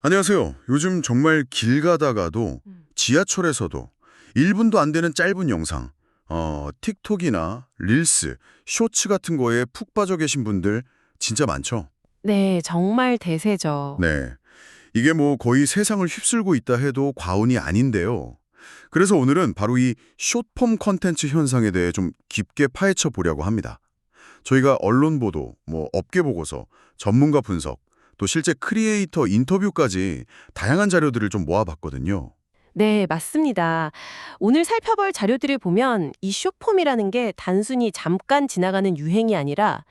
안녕하세요. 요즘 정말 길 가다가도 지하철에서도 1분도 안 되는 짧은 영상, 틱톡이나 릴스, 쇼츠 같은 거에 푹 빠져 계신 분들 진짜 많죠? 네, 정말 대세죠. 네. 이게 뭐 거의 세상을 휩쓸고 있다 해도 과언이 아닌데요. 그래서 오늘은 바로 이 숏폼 컨텐츠 현상에 대해 좀 깊게 파헤쳐 보려고 합니다. 저희가 언론 보도, 업계 보고서, 전문가 분석, 또 실제 크리에이터 인터뷰까지 다양한 자료들을 좀 모아봤거든요. 네, 맞습니다. 오늘 살펴볼 자료들을 보면 이 숏폼이라는 게 단순히 잠깐 지나가는 유행이 아니라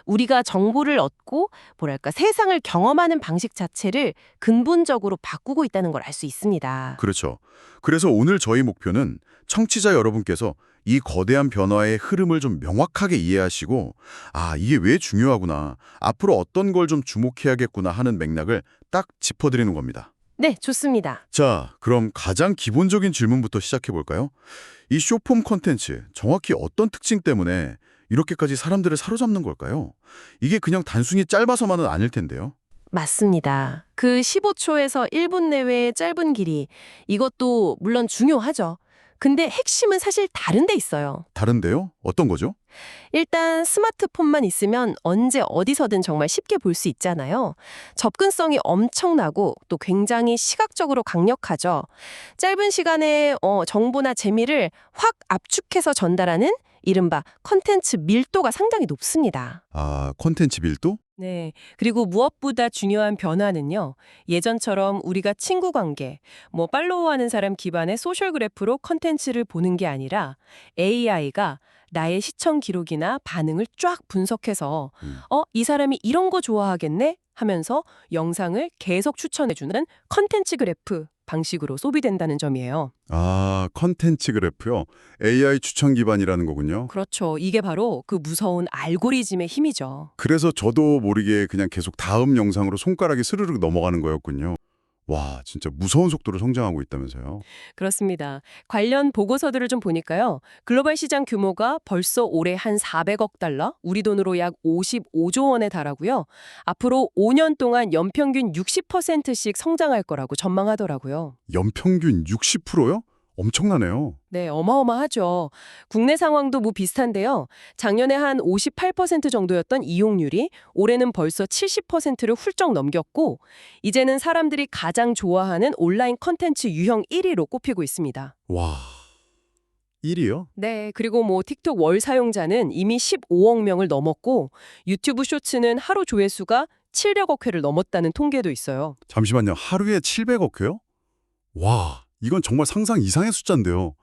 우리가 정보를 얻고 뭐랄까 세상을 경험하는 방식 자체를 근본적으로 바꾸고 있다는 걸 알 수 있습니다. 그렇죠. 그래서 오늘 저희 목표는 청취자 여러분께서 이 거대한 변화의 흐름을 좀 명확하게 이해하시고, 아, 이게 왜 중요하구나, 앞으로 어떤 걸 좀 주목해야겠구나 하는 맥락을 딱 짚어드리는 겁니다. 네, 좋습니다. 자, 그럼 가장 기본적인 질문부터 시작해 볼까요? 이 숏폼 콘텐츠, 정확히 어떤 특징 때문에 이렇게까지 사람들을 사로잡는 걸까요? 이게 그냥 단순히 짧아서만은 아닐 텐데요. 맞습니다. 그 15초에서 1분 내외의 짧은 길이 이것도 물론 중요하죠. 근데 핵심은 사실 다른 데 있어요. 다른데요? 어떤 거죠? 일단 스마트폰만 있으면 언제 어디서든 정말 쉽게 볼 수 있잖아요. 접근성이 엄청나고 또 굉장히 시각적으로 강력하죠. 짧은 시간에 정보나 재미를 확 압축해서 전달하는 이른바 컨텐츠 밀도가 상당히 높습니다. 아, 콘텐츠 밀도? 네. 그리고 무엇보다 중요한 변화는요. 예전처럼 우리가 친구 관계, 팔로우하는 사람 기반의 소셜 그래프로 컨텐츠를 보는 게 아니라 AI가 나의 시청 기록이나 반응을 쫙 분석해서 이 사람이 이런 거 좋아하겠네 하면서 영상을 계속 추천해주는 컨텐츠 그래프 방식으로 소비된다는 점이에요. 아, 컨텐츠 그래프요. AI 추천 기반이라는 거군요. 그렇죠. 이게 바로 그 무서운 알고리즘의 힘이죠. 그래서 저도 모르게 그냥 계속 다음 영상으로 손가락이 스르륵 넘어가는 거였군요. 와, 진짜 무서운 속도로 성장하고 있다면서요. 그렇습니다. 관련 보고서들을 좀 보니까요. 글로벌 시장 규모가 벌써 올해 한 400억 달러, 우리 돈으로 약 55조 원에 달하고요. 앞으로 5년 동안 연평균 60%씩 성장할 거라고 전망하더라고요. 연평균 60%요? 엄청나네요. 네, 어마어마하죠. 국내 상황도 비슷한데요. 작년에 한 58% 정도였던 이용률이 올해는 벌써 70%를 훌쩍 넘겼고 이제는 사람들이 가장 좋아하는 온라인 컨텐츠 유형 1위로 꼽히고 있습니다. 와, 1위요? 네, 그리고 틱톡 월 사용자는 이미 15억 명을 넘었고 유튜브 쇼츠는 하루 조회수가 700억 회를 넘었다는 통계도 있어요. 잠시만요. 하루에 700억 회요? 와, 이건 정말 상상 이상의 숫자인데요.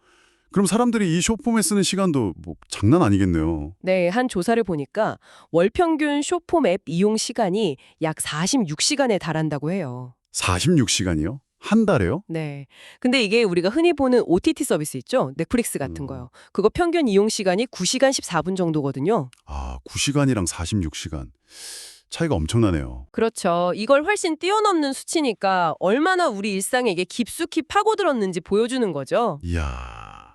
그럼 사람들이 이 숏폼에 쓰는 시간도 장난 아니겠네요. 네, 한 조사를 보니까 월 평균 쇼폼 앱 이용 시간이 약 46시간에 달한다고 해요. 46시간이요? 한 달에요? 네. 근데 이게 우리가 흔히 보는 OTT 서비스 있죠? 넷플릭스 같은 거요. 그거 평균 이용 시간이 9시간 14분 정도거든요. 아, 9시간이랑 46시간. 차이가 엄청나네요. 그렇죠. 이걸 훨씬 뛰어넘는 수치니까 얼마나 우리 일상에 이게 깊숙이 파고들었는지 보여주는 거죠. 이야,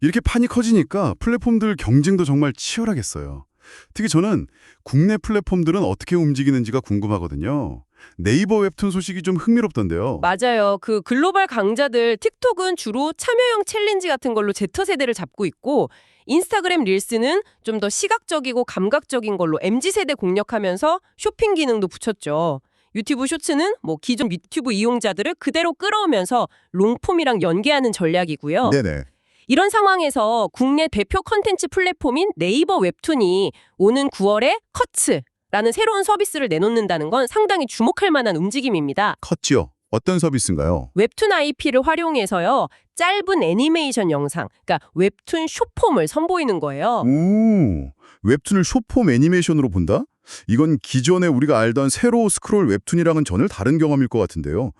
이렇게 판이 커지니까 플랫폼들 경쟁도 정말 치열하겠어요. 특히 저는 국내 플랫폼들은 어떻게 움직이는지가 궁금하거든요. 네이버 웹툰 소식이 좀 흥미롭던데요. 맞아요. 그 글로벌 강자들 틱톡은 주로 참여형 챌린지 같은 걸로 Z세대를 잡고 있고 인스타그램 릴스는 좀 더 시각적이고 감각적인 걸로 MZ세대 공략하면서 쇼핑 기능도 붙였죠. 유튜브 쇼츠는 기존 유튜브 이용자들을 그대로 끌어오면서 롱폼이랑 연계하는 전략이고요. 네네. 이런 상황에서 국내 대표 컨텐츠 플랫폼인 네이버 웹툰이 오는 9월에 커츠라는 새로운 서비스를 내놓는다는 건 상당히 주목할 만한 움직임입니다. 컸지요. 어떤 서비스인가요? 웹툰 IP를 활용해서요. 짧은 애니메이션 영상, 그러니까 웹툰 숏폼을 선보이는 거예요. 오, 웹툰을 숏폼 애니메이션으로 본다? 이건 기존에 우리가 알던 세로 스크롤 웹툰이랑은 전혀 다른 경험일 것 같은데요.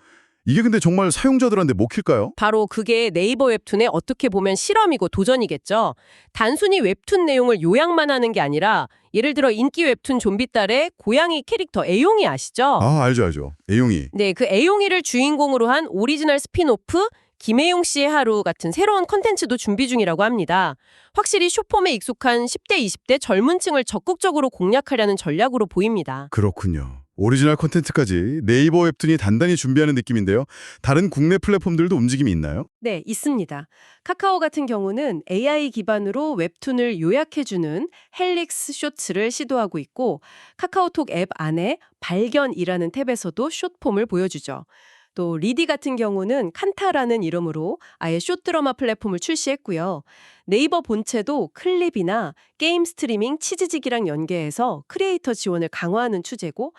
이게 근데 정말 사용자들한테 먹힐까요? 바로 그게 네이버 웹툰의 어떻게 보면 실험이고 도전이겠죠. 단순히 웹툰 내용을 요약만 하는 게 아니라 예를 들어 인기 웹툰 좀비딸의 고양이 캐릭터 애용이 아시죠? 아, 알죠, 알죠. 애용이. 네, 그 애용이를 주인공으로 한 오리지널 스핀오프 김혜용 씨의 하루 같은 새로운 컨텐츠도 준비 중이라고 합니다. 확실히 숏폼에 익숙한 10대, 20대 젊은 층을 적극적으로 공략하려는 전략으로 보입니다. 그렇군요. 오리지널 콘텐츠까지 네이버 웹툰이 단단히 준비하는 느낌인데요. 다른 국내 플랫폼들도 움직임이 있나요? 네, 있습니다. 카카오 같은 경우는 AI 기반으로 웹툰을 요약해주는 헬릭스 쇼츠를 시도하고 있고, 카카오톡 앱 안에 발견이라는 탭에서도 숏폼을 보여주죠. 또 리디 같은 경우는 칸타라는 이름으로 아예 숏드라마 플랫폼을 출시했고요. 네이버 본체도 클립이나 게임 스트리밍 치즈직이랑 연계해서 크리에이터 지원을 강화하는 추세고,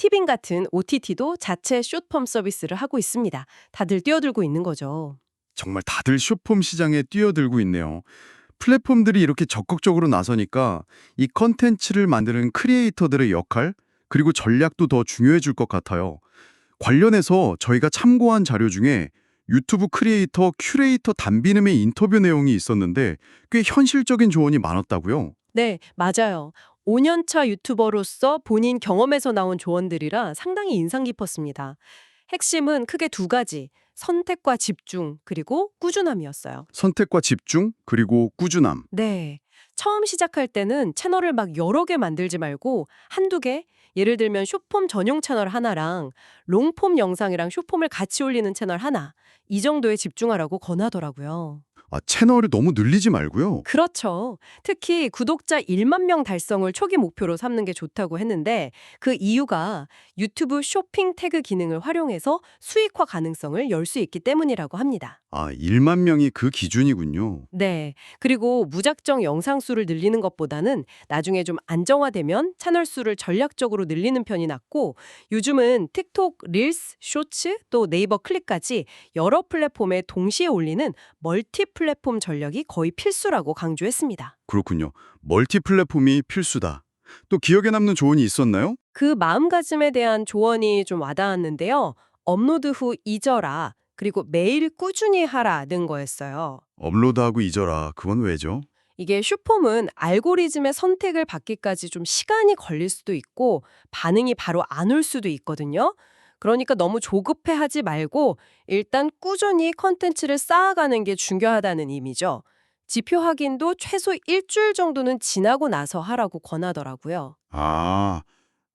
티빙 같은 OTT도 자체 숏폼 서비스를 하고 있습니다. 다들 뛰어들고 있는 거죠. 정말 다들 숏폼 시장에 뛰어들고 있네요. 플랫폼들이 이렇게 적극적으로 나서니까 이 컨텐츠를 만드는 크리에이터들의 역할, 그리고 전략도 더 중요해질 것 같아요. 관련해서 저희가 참고한 자료 중에 유튜브 크리에이터 큐레이터 담비님의 인터뷰 내용이 있었는데 꽤 현실적인 조언이 많았다고요. 네, 맞아요. 5년차 유튜버로서 본인 경험에서 나온 조언들이라 상당히 인상 깊었습니다. 핵심은 크게 두 가지, 선택과 집중, 그리고 꾸준함이었어요. 선택과 집중, 그리고 꾸준함. 네. 처음 시작할 때는 채널을 막 여러 개 만들지 말고 한두 개, 예를 들면 숏폼 전용 채널 하나랑 롱폼 영상이랑 숏폼을 같이 올리는 채널 하나, 이 정도에 집중하라고 권하더라고요. 채널을 너무 늘리지 말고요. 그렇죠. 특히 구독자 1만 명 달성을 초기 목표로 삼는 게 좋다고 했는데 그 이유가 유튜브 쇼핑 태그 기능을 활용해서 수익화 가능성을 열 수 있기 때문이라고 합니다. 1만 명이 그 기준이군요. 네. 그리고 무작정 영상 수를 늘리는 것보다는 나중에 좀 안정화되면 채널 수를 전략적으로 늘리는 편이 낫고 요즘은 틱톡, 릴스, 쇼츠, 또 네이버 클립까지 여러 플랫폼에 동시에 올리는 멀티 플랫폼 전략이 거의 필수라고 강조했습니다. 그렇군요. 멀티 플랫폼이 필수다. 또 기억에 남는 조언이 있었나요? 그 마음가짐에 대한 조언이 좀 와닿았는데요. 업로드 후 잊어라. 그리고 매일 꾸준히 하라는 거였어요. 업로드하고 잊어라. 그건 왜죠? 이게 슈폼은 알고리즘의 선택을 받기까지 좀 시간이 걸릴 수도 있고 반응이 바로 안 올 수도 있거든요. 그러니까 너무 조급해하지 말고 일단 꾸준히 컨텐츠를 쌓아가는 게 중요하다는 의미죠. 지표 확인도 최소 일주일 정도는 지나고 나서 하라고 권하더라고요.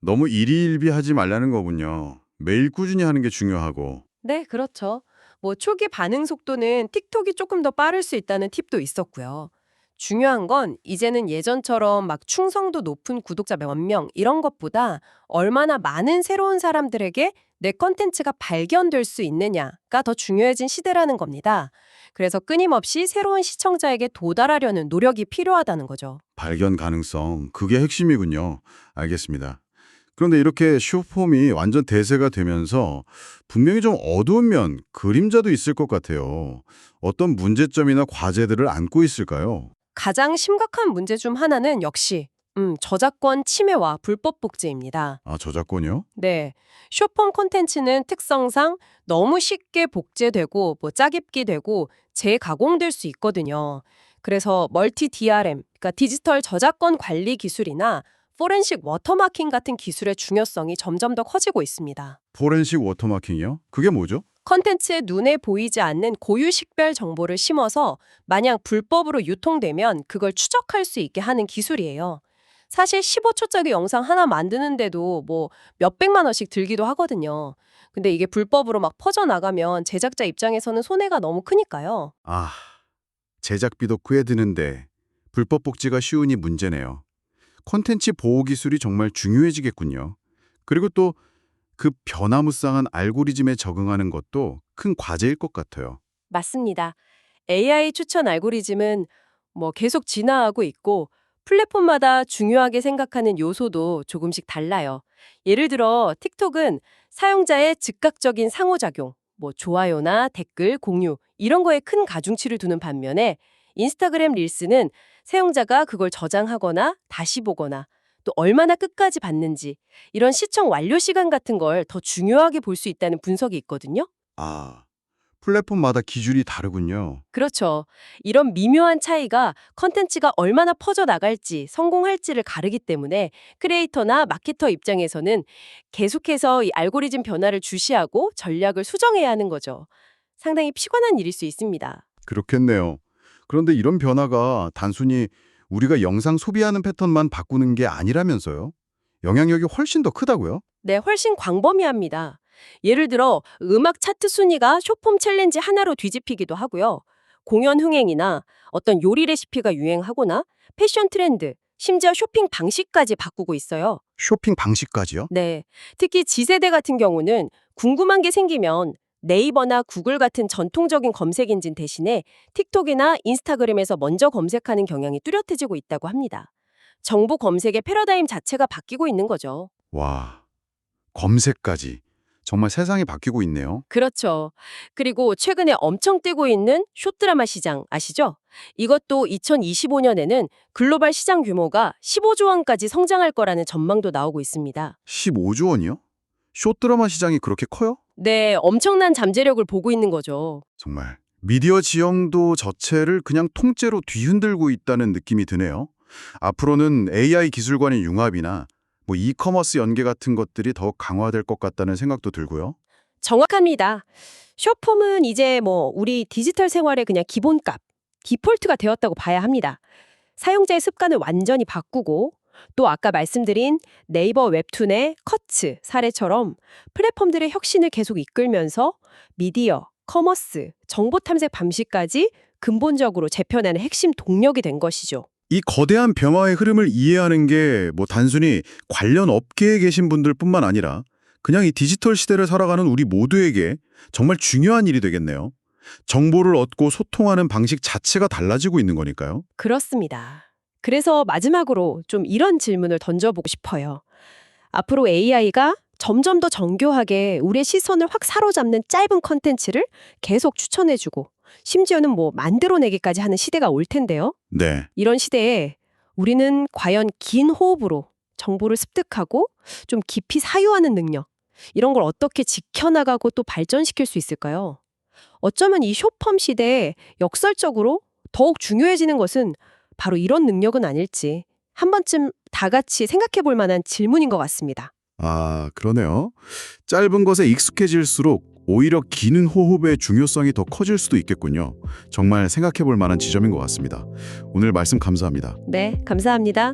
너무 일희일비하지 말라는 거군요. 매일 꾸준히 하는 게 중요하고. 네, 그렇죠. 뭐 초기 반응 속도는 틱톡이 조금 더 빠를 수 있다는 팁도 있었고요. 중요한 건 이제는 예전처럼 막 충성도 높은 구독자 몇 명 이런 것보다 얼마나 많은 새로운 사람들에게 내 컨텐츠가 발견될 수 있느냐가 더 중요해진 시대라는 겁니다. 그래서 끊임없이 새로운 시청자에게 도달하려는 노력이 필요하다는 거죠. 발견 가능성, 그게 핵심이군요. 알겠습니다. 그런데 이렇게 숏폼이 완전 대세가 되면서 분명히 좀 어두운 면, 그림자도 있을 것 같아요. 어떤 문제점이나 과제들을 안고 있을까요? 가장 심각한 문제 중 하나는 역시 저작권 침해와 불법 복제입니다. 저작권이요? 네. 숏폼 콘텐츠는 특성상 너무 쉽게 복제되고 짜깁기 되고 재가공될 수 있거든요. 그래서 멀티 DRM, 그러니까 디지털 저작권 관리 기술이나 포렌식 워터마킹 같은 기술의 중요성이 점점 더 커지고 있습니다. 포렌식 워터마킹이요? 그게 뭐죠? 컨텐츠에 눈에 보이지 않는 고유 식별 정보를 심어서 만약 불법으로 유통되면 그걸 추적할 수 있게 하는 기술이에요. 사실 15초짜리 영상 하나 만드는데도 몇백만 원씩 들기도 하거든요. 근데 이게 불법으로 막 퍼져나가면 제작자 입장에서는 손해가 너무 크니까요. 제작비도 꽤 드는데 불법 복제가 쉬우니 문제네요. 콘텐츠 보호 기술이 정말 중요해지겠군요. 그리고 또 그 변화무쌍한 알고리즘에 적응하는 것도 큰 과제일 것 같아요. 맞습니다. AI 추천 알고리즘은 계속 진화하고 있고 플랫폼마다 중요하게 생각하는 요소도 조금씩 달라요. 예를 들어 틱톡은 사용자의 즉각적인 상호작용, 좋아요나 댓글, 공유 이런 거에 큰 가중치를 두는 반면에 인스타그램 릴스는 사용자가 그걸 저장하거나 다시 보거나 또 얼마나 끝까지 봤는지 이런 시청 완료 시간 같은 걸 더 중요하게 볼 수 있다는 분석이 있거든요. 플랫폼마다 기준이 다르군요. 그렇죠. 이런 미묘한 차이가 컨텐츠가 얼마나 퍼져나갈지 성공할지를 가르기 때문에 크리에이터나 마케터 입장에서는 계속해서 이 알고리즘 변화를 주시하고 전략을 수정해야 하는 거죠. 상당히 피곤한 일일 수 있습니다. 그렇겠네요. 그런데 이런 변화가 단순히 우리가 영상 소비하는 패턴만 바꾸는 게 아니라면서요? 영향력이 훨씬 더 크다고요? 네, 훨씬 광범위합니다. 예를 들어 음악 차트 순위가 숏폼 챌린지 하나로 뒤집히기도 하고요. 공연 흥행이나 어떤 요리 레시피가 유행하거나 패션 트렌드, 심지어 쇼핑 방식까지 바꾸고 있어요. 쇼핑 방식까지요? 네, 특히 Z세대 같은 경우는 궁금한 게 생기면 네이버나 구글 같은 전통적인 검색 엔진 대신에 틱톡이나 인스타그램에서 먼저 검색하는 경향이 뚜렷해지고 있다고 합니다. 정보 검색의 패러다임 자체가 바뀌고 있는 거죠. 와, 검색까지. 정말 세상이 바뀌고 있네요. 그렇죠. 그리고 최근에 엄청 뜨고 있는 숏드라마 시장 아시죠? 이것도 2025년에는 글로벌 시장 규모가 15조 원까지 성장할 거라는 전망도 나오고 있습니다. 15조 원이요? 숏드라마 시장이 그렇게 커요? 네, 엄청난 잠재력을 보고 있는 거죠. 정말 미디어 지형도 자체를 그냥 통째로 뒤흔들고 있다는 느낌이 드네요. 앞으로는 AI 기술관의 융합이나 이커머스 연계 같은 것들이 더욱 강화될 것 같다는 생각도 들고요. 정확합니다. 숏폼은 이제 우리 디지털 생활의 그냥 기본값, 디폴트가 되었다고 봐야 합니다. 사용자의 습관을 완전히 바꾸고 또 아까 말씀드린 네이버 웹툰의 커츠 사례처럼 플랫폼들의 혁신을 계속 이끌면서 미디어, 커머스, 정보 탐색 방식까지 근본적으로 재편하는 핵심 동력이 된 것이죠. 이 거대한 변화의 흐름을 이해하는 게 단순히 관련 업계에 계신 분들뿐만 아니라 그냥 이 디지털 시대를 살아가는 우리 모두에게 정말 중요한 일이 되겠네요. 정보를 얻고 소통하는 방식 자체가 달라지고 있는 거니까요. 그렇습니다. 그래서 마지막으로 좀 이런 질문을 던져보고 싶어요. 앞으로 AI가 점점 더 정교하게 우리의 시선을 확 사로잡는 짧은 컨텐츠를 계속 추천해주고 심지어는 만들어내기까지 하는 시대가 올 텐데요. 네. 이런 시대에 우리는 과연 긴 호흡으로 정보를 습득하고 좀 깊이 사유하는 능력, 이런 걸 어떻게 지켜나가고 또 발전시킬 수 있을까요? 어쩌면 이 숏폼 시대에 역설적으로 더욱 중요해지는 것은 바로 이런 능력은 아닐지 한 번쯤 다 같이 생각해 볼 만한 질문인 것 같습니다. 아, 그러네요. 짧은 것에 익숙해질수록 오히려 긴 호흡의 중요성이 더 커질 수도 있겠군요. 정말 생각해 볼 만한 지점인 것 같습니다. 오늘 말씀 감사합니다. 네, 감사합니다.